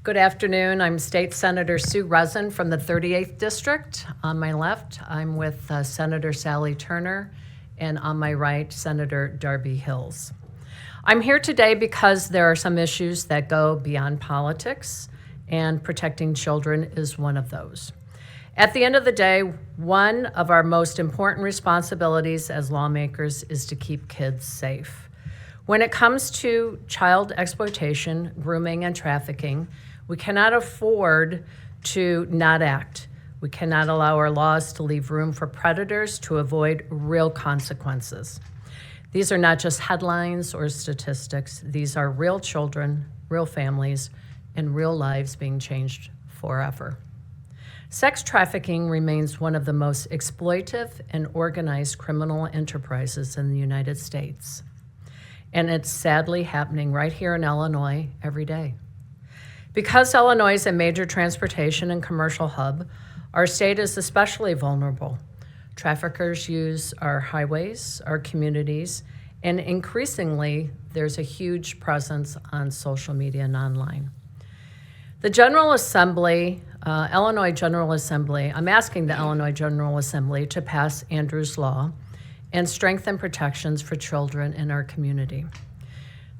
Good afternoon. I'm State Senator Sue Rezin from the 38th District. On my left, I'm with Senator Sally Turner, and on my right, Senator Darby Hills. I'm here today because there are some issues that go beyond politics, and protecting children is one of those. At the end of the day, one of our most important responsibilities as lawmakers is to keep kids safe. When it comes to child exploitation, grooming, and trafficking, we cannot afford to not act. We cannot allow our laws to leave room for predators to avoid real consequences. These are not just headlines or statistics. These are real children, real families, and real lives being changed forever. Sex trafficking remains one of the most exploitive and organized criminal enterprises in the United States. And it's sadly happening right here in Illinois every day. Because Illinois is a major transportation and commercial hub, our state is especially vulnerable. Traffickers use our highways, our communities, and increasingly, there's a huge presence on social media and online. The General Assembly, Illinois General Assembly, I'm asking the Illinois General Assembly to pass Andrew's Law and strengthen protections for children in our community.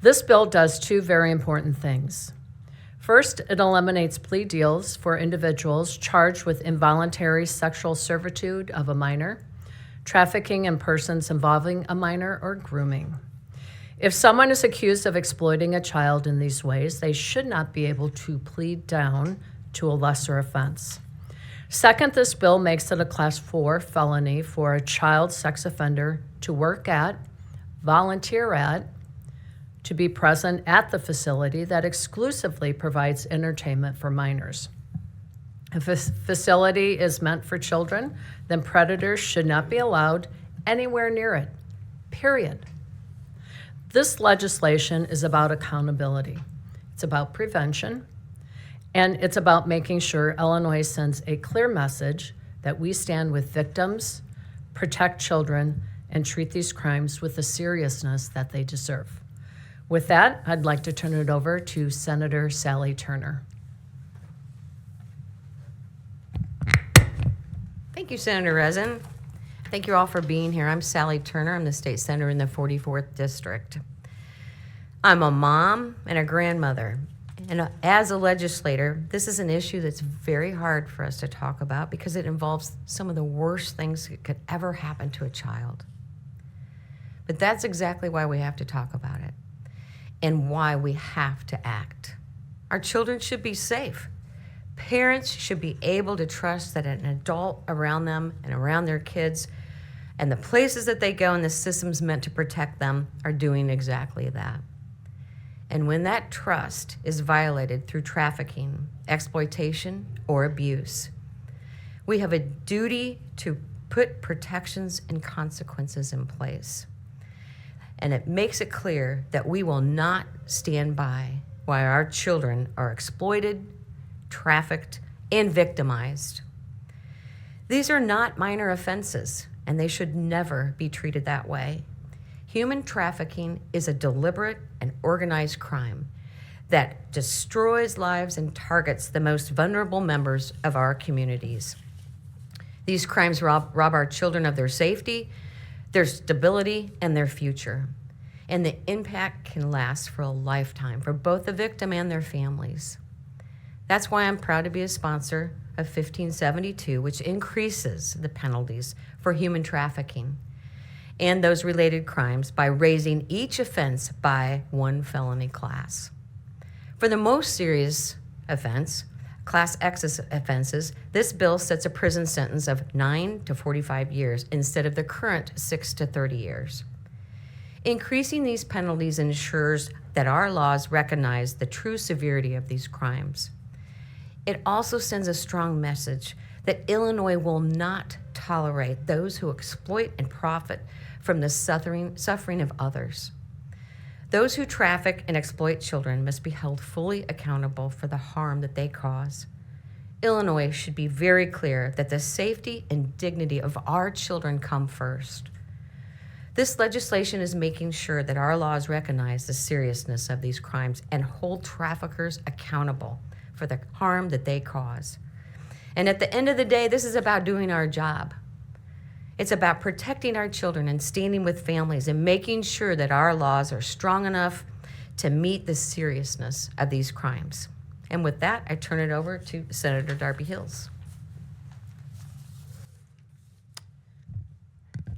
This bill does two very important things. First, it eliminates plea deals for individuals charged with involuntary sexual servitude of a minor, trafficking in persons involving a minor, or grooming. If someone is accused of exploiting a child in these ways, they should not be able to plead down to a lesser offense. Second, this bill makes it a Class 4 felony for a child sex offender to work at, volunteer at, to be present at the facility that exclusively provides entertainment for minors. If a facility is meant for children, then predators should not be allowed anywhere near it, period. This legislation is about accountability. It's about prevention, and it's about making sure Illinois sends a clear message that we stand with victims, protect children, and treat these crimes with the seriousness that they deserve. With that, I'd like to turn it over to Senator Sally Turner. Thank you, Senator Rezin. Thank you all for being here. I'm Sally Turner. I'm the state senator in the 44th District. I'm a mom and a grandmother. And as a legislator, this is an issue that's very hard for us to talk about because it involves some of the worst things that could ever happen to a child. But that's exactly why we have to talk about it and why we have to act. Our children should be safe. Parents should be able to trust that an adult around them and around their kids and the places that they go and the systems meant to protect them are doing exactly that. And when that trust is violated through trafficking, exploitation, or abuse, we have a duty to put protections and consequences in place. And it makes it clear that we will not stand by while our children are exploited, trafficked, and victimized. These are not minor offenses, and they should never be treated that way. Human trafficking is a deliberate and organized crime that destroys lives and targets the most vulnerable members of our communities. These crimes rob our children of their safety, their stability, and their future. And the impact can last for a lifetime for both the victim and their families. That's why I'm proud to be a sponsor of 1572, which increases the penalties for human trafficking and those related crimes by raising each offense by one felony class. For the most serious offense, Class X offenses, this bill sets a prison sentence of 9 to 45 years instead of the current 6 to 30 years. Increasing these penalties ensures that our laws recognize the true severity of these crimes. It also sends a strong message that Illinois will not tolerate those who exploit and profit from the suffering of others. Those who traffic and exploit children must be held fully accountable for the harm that they cause. Illinois should be very clear that the safety and dignity of our children come first. This legislation is making sure that our laws recognize the seriousness of these crimes and hold traffickers accountable for the harm that they cause. And at the end of the day, this is about doing our job. It's about protecting our children and standing with families and making sure that our laws are strong enough to meet the seriousness of these crimes. And with that, I turn it over to Senator Darby Hills.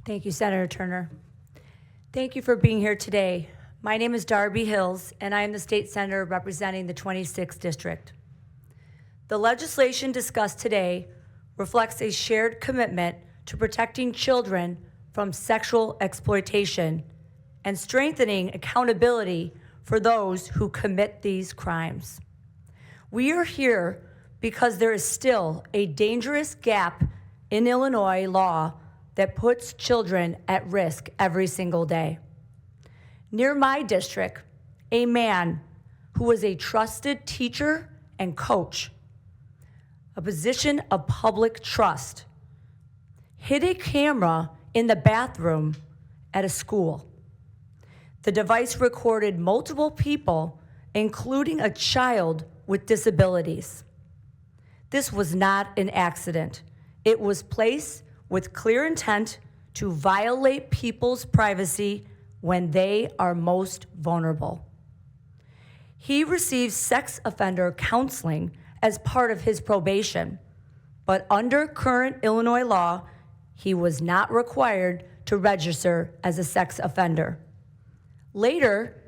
Thank you, Senator Turner. Thank you for being here today. My name is Darby Hills, and I am the state senator representing the 26th district. The legislation discussed today reflects a shared commitment to protecting children from sexual exploitation and strengthening accountability for those who commit these crimes. We are here because there is still a dangerous gap in Illinois law that puts children at risk every single day. Near my district, a man who was a trusted teacher and coach, a position of public trust, hid a camera in the bathroom at a school. The device recorded multiple people, including a child with disabilities. This was not an accident. It was placed with clear intent to violate people's privacy when they are most vulnerable. He received sex offender counseling as part of his probation, but under current Illinois law, he was not required to register as a sex offender. Later,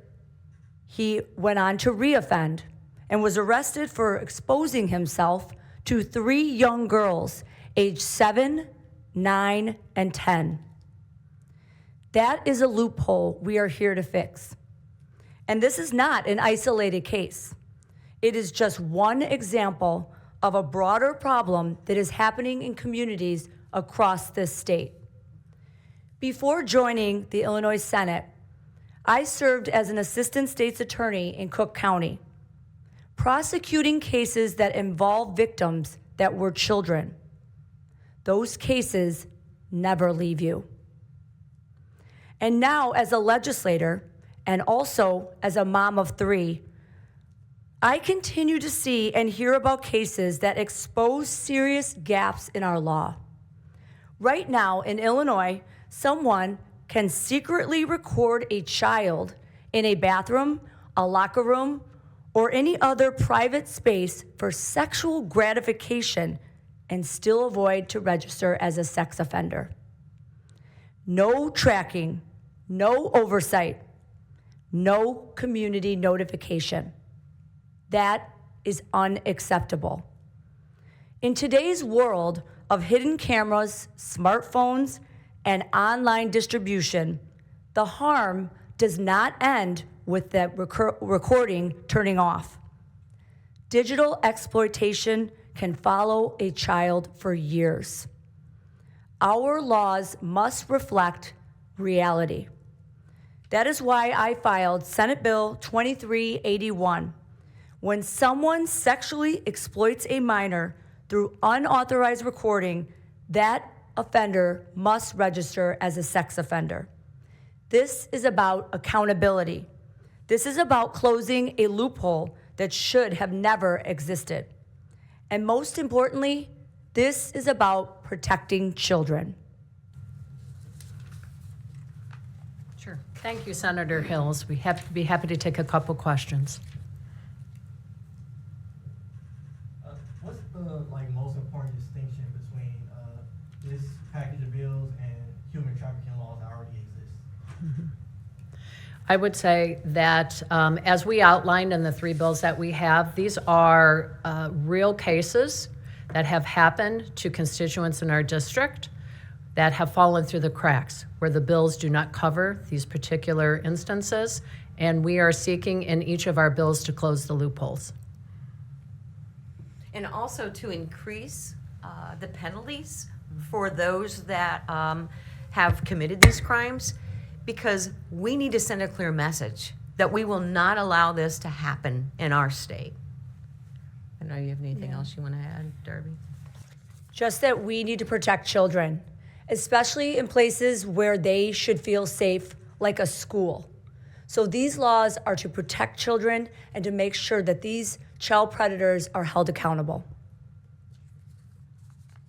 he went on to reoffend and was arrested for exposing himself to 3 young girls aged 7, 9, and 10. That is a loophole we are here to fix. And this is not an isolated case. It is just one example of a broader problem that is happening in communities across this state. Before joining the Illinois Senate, I served as an assistant state's attorney in Cook County, prosecuting cases that involve victims that were children. Those cases never leave you. And now, as a legislator, and also as a mom of 3, I continue to see and hear about cases that expose serious gaps in our law. Right now in Illinois, someone can secretly record a child in a bathroom, a locker room, or any other private space for sexual gratification and still avoid to register as a sex offender. No tracking, no oversight, no community notification. That is unacceptable. In today's world of hidden cameras, smartphones, and online distribution, the harm does not end with the recording turning off. Digital exploitation can follow a child for years. Our laws must reflect reality. That is why I filed Senate Bill 2381. When someone sexually exploits a minor through unauthorized recording, that offender must register as a sex offender. This is about accountability. This is about closing a loophole that should have never existed. And most importantly, this is about protecting children. Sure. Thank you, Senator Hills. We have to be happy to take a couple questions. What's the most important distinction between this package of bills and human trafficking laws that already exist? I would say that as we outlined in the 3 bills that we have, these are real cases that have happened to constituents in our district that have fallen through the cracks, where the bills do not cover these particular instances, and we are seeking in each of our bills to close the loopholes. And also to increase the penalties for those that have committed these crimes, because we need to send a clear message that we will not allow this to happen in our state. I know you have anything else you want to add, Darby? Just that we need to protect children, especially in places where they should feel safe, like a school. So these laws are to protect children and to make sure that these child predators are held accountable.